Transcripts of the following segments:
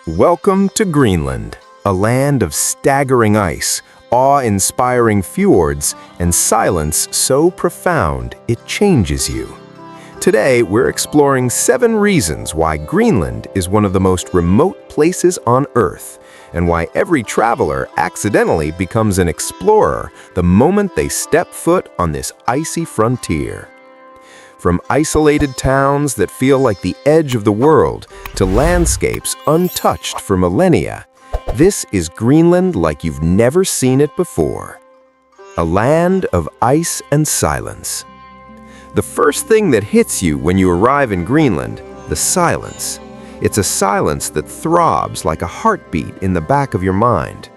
Welcome to Greenland, a land of staggering ice, awe-inspiring fjords, and silence so profound it changes you. Today, we're exploring 7 reasons why Greenland is one of the most remote places on Earth, and why every traveler accidentally becomes an explorer the moment they step foot on this icy frontier. From isolated towns that feel like the edge of the world to landscapes untouched for millennia, this is Greenland like you've never seen it before. A land of ice and silence. The first thing that hits you when you arrive in Greenland, the silence. It's a silence that throbs like a heartbeat in the back of your mind.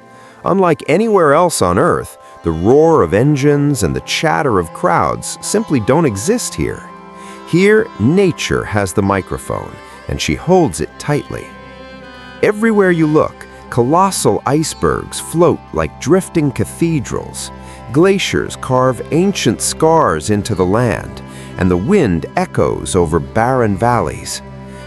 Unlike anywhere else on Earth, the roar of engines and the chatter of crowds simply don't exist here. Here, nature has the microphone, and she holds it tightly. Everywhere you look, colossal icebergs float like drifting cathedrals. Glaciers carve ancient scars into the land, and the wind echoes over barren valleys.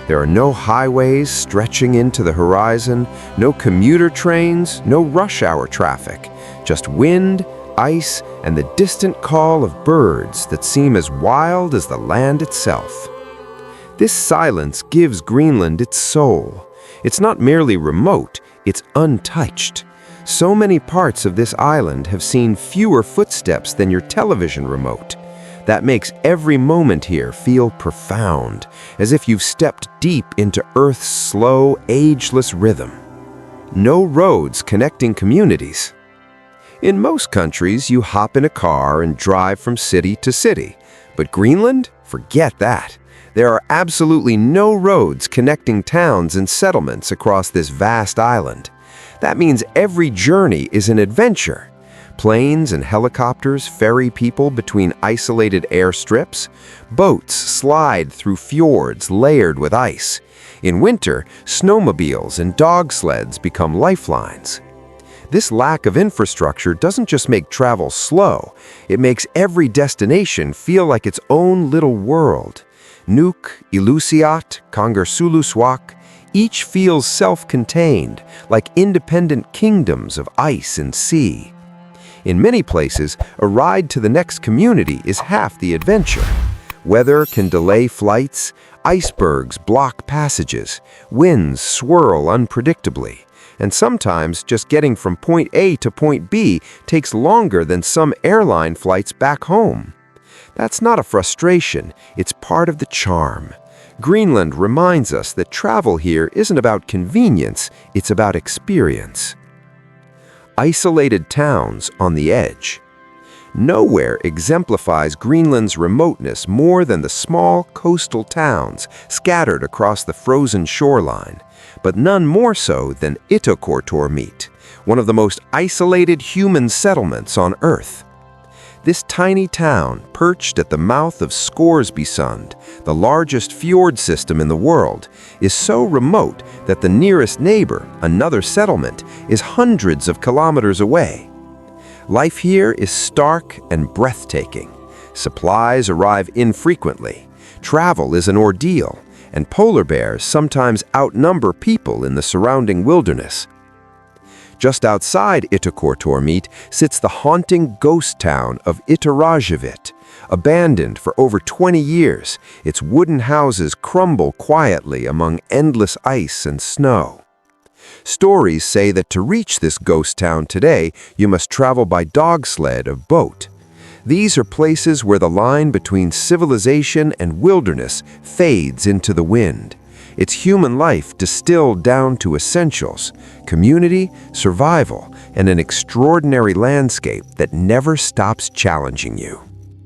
There are no highways stretching into the horizon, no commuter trains, no rush hour traffic, just wind, ice, and the distant call of birds that seem as wild as the land itself. This silence gives Greenland its soul. It's not merely remote, it's untouched. So many parts of this island have seen fewer footsteps than your television remote. That makes every moment here feel profound, as if you've stepped deep into Earth's slow, ageless rhythm. No roads connecting communities. In most countries, you hop in a car and drive from city to city. But Greenland? Forget that. There are absolutely no roads connecting towns and settlements across this vast island. That means every journey is an adventure. Planes and helicopters ferry people between isolated airstrips. Boats slide through fjords layered with ice. In winter, snowmobiles and dog sleds become lifelines. This lack of infrastructure doesn't just make travel slow, it makes every destination feel like its own little world. Nuuk, Ilusiat, Kangerlussuaq, each feels self-contained, like independent kingdoms of ice and sea. In many places, a ride to the next community is half the adventure. Weather can delay flights, icebergs block passages, winds swirl unpredictably. And sometimes just getting from point A to point B takes longer than some airline flights back home. That's not a frustration, it's part of the charm. Greenland reminds us that travel here isn't about convenience, it's about experience. Isolated towns on the edge. Nowhere exemplifies Greenland's remoteness more than the small coastal towns scattered across the frozen shoreline, but none more so than Ittoqqortoormiit, one of the most isolated human settlements on Earth. This tiny town, perched at the mouth of Scoresbysund, the largest fjord system in the world, is so remote that the nearest neighbor, another settlement, is hundreds of kilometers away. Life here is stark and breathtaking. Supplies arrive infrequently. Travel is an ordeal, and polar bears sometimes outnumber people in the surrounding wilderness. Just outside Ittoqqortoormiit sits the haunting ghost town of Ittarajavit. Abandoned for over 20 years, its wooden houses crumble quietly among endless ice and snow. Stories say that to reach this ghost town today, you must travel by dog sled or boat. These are places where the line between civilization and wilderness fades into the wind. It's human life distilled down to essentials: community, survival, and an extraordinary landscape that never stops challenging you.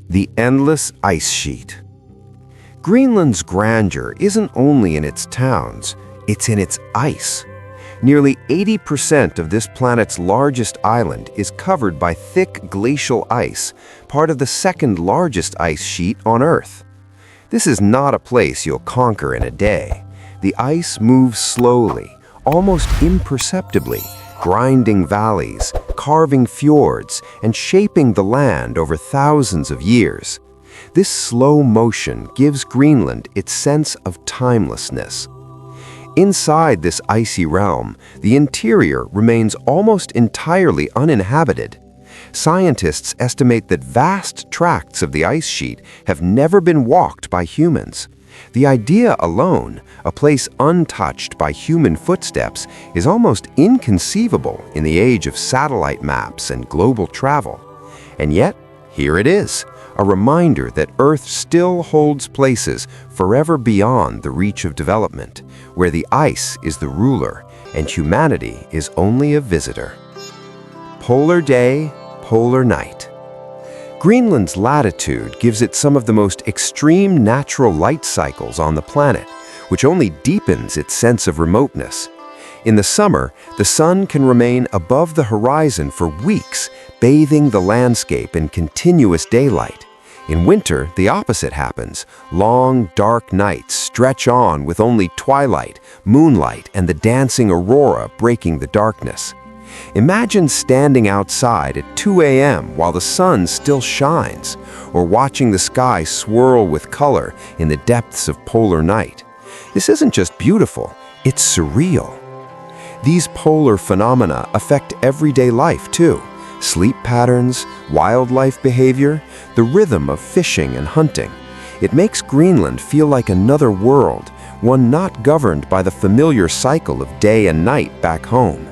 The endless ice sheet. Greenland's grandeur isn't only in its towns, it's in its ice. Nearly 80% of this planet's largest island is covered by thick glacial ice, part of the second largest ice sheet on Earth. This is not a place you'll conquer in a day. The ice moves slowly, almost imperceptibly, grinding valleys, carving fjords, and shaping the land over thousands of years. This slow motion gives Greenland its sense of timelessness. Inside this icy realm, the interior remains almost entirely uninhabited. Scientists estimate that vast tracts of the ice sheet have never been walked by humans. The idea alone, a place untouched by human footsteps, is almost inconceivable in the age of satellite maps and global travel. And yet, here it is, a reminder that Earth still holds places forever beyond the reach of development, where the ice is the ruler and humanity is only a visitor. Polar day, polar night. Greenland's latitude gives it some of the most extreme natural light cycles on the planet, which only deepens its sense of remoteness. In the summer, the sun can remain above the horizon for weeks, bathing the landscape in continuous daylight. In winter, the opposite happens. Long, dark nights stretch on with only twilight, moonlight, and the dancing aurora breaking the darkness. Imagine standing outside at 2 a.m. while the sun still shines, or watching the sky swirl with color in the depths of polar night. This isn't just beautiful, it's surreal. These polar phenomena affect everyday life too. Sleep patterns, wildlife behavior, the rhythm of fishing and hunting. It makes Greenland feel like another world, one not governed by the familiar cycle of day and night back home.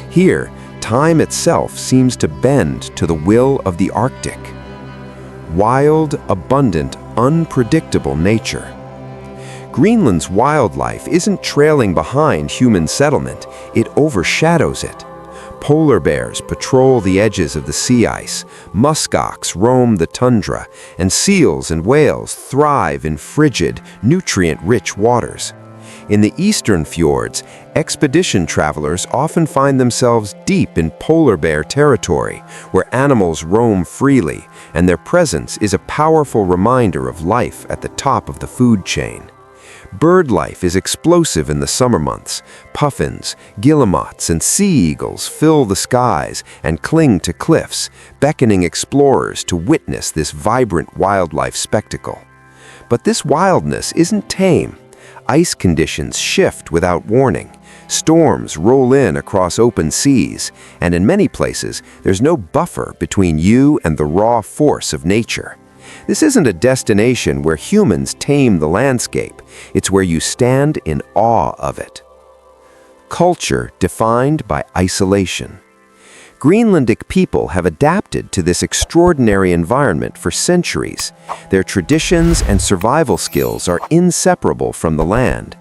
Here, time itself seems to bend to the will of the Arctic. Wild, abundant, unpredictable nature. Greenland's wildlife isn't trailing behind human settlement, it overshadows it. Polar bears patrol the edges of the sea ice, muskox roam the tundra, and seals and whales thrive in frigid, nutrient-rich waters. In the eastern fjords, expedition travelers often find themselves deep in polar bear territory, where animals roam freely, and their presence is a powerful reminder of life at the top of the food chain. Bird life is explosive in the summer months. Puffins, guillemots, and sea eagles fill the skies and cling to cliffs, beckoning explorers to witness this vibrant wildlife spectacle. But this wildness isn't tame. Ice conditions shift without warning. Storms roll in across open seas, and in many places, there's no buffer between you and the raw force of nature. This isn't a destination where humans tame the landscape. It's where you stand in awe of it. Culture defined by isolation. Greenlandic people have adapted to this extraordinary environment for centuries. Their traditions and survival skills are inseparable from the land.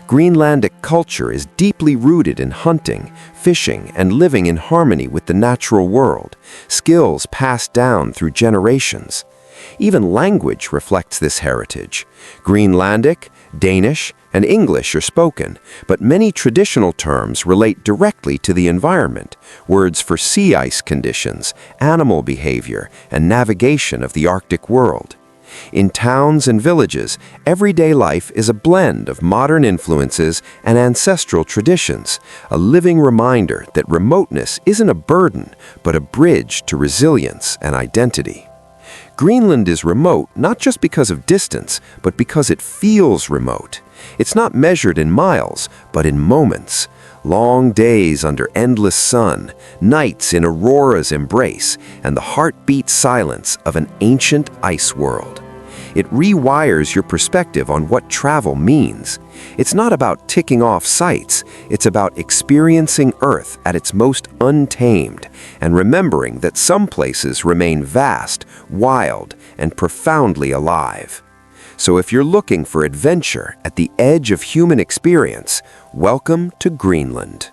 Greenlandic culture is deeply rooted in hunting, fishing, and living in harmony with the natural world, skills passed down through generations. Even language reflects this heritage. Greenlandic, Danish, and English are spoken, but many traditional terms relate directly to the environment, words for sea ice conditions, animal behavior, and navigation of the Arctic world. In towns and villages, everyday life is a blend of modern influences and ancestral traditions, a living reminder that remoteness isn't a burden, but a bridge to resilience and identity. Greenland is remote not just because of distance, but because it feels remote. It's not measured in miles, but in moments. Long days under endless sun, nights in aurora's embrace, and the heartbeat silence of an ancient ice world. It rewires your perspective on what travel means. It's not about ticking off sights, it's about experiencing Earth at its most untamed, and remembering that some places remain vast, wild, and profoundly alive. So if you're looking for adventure at the edge of human experience, welcome to Greenland.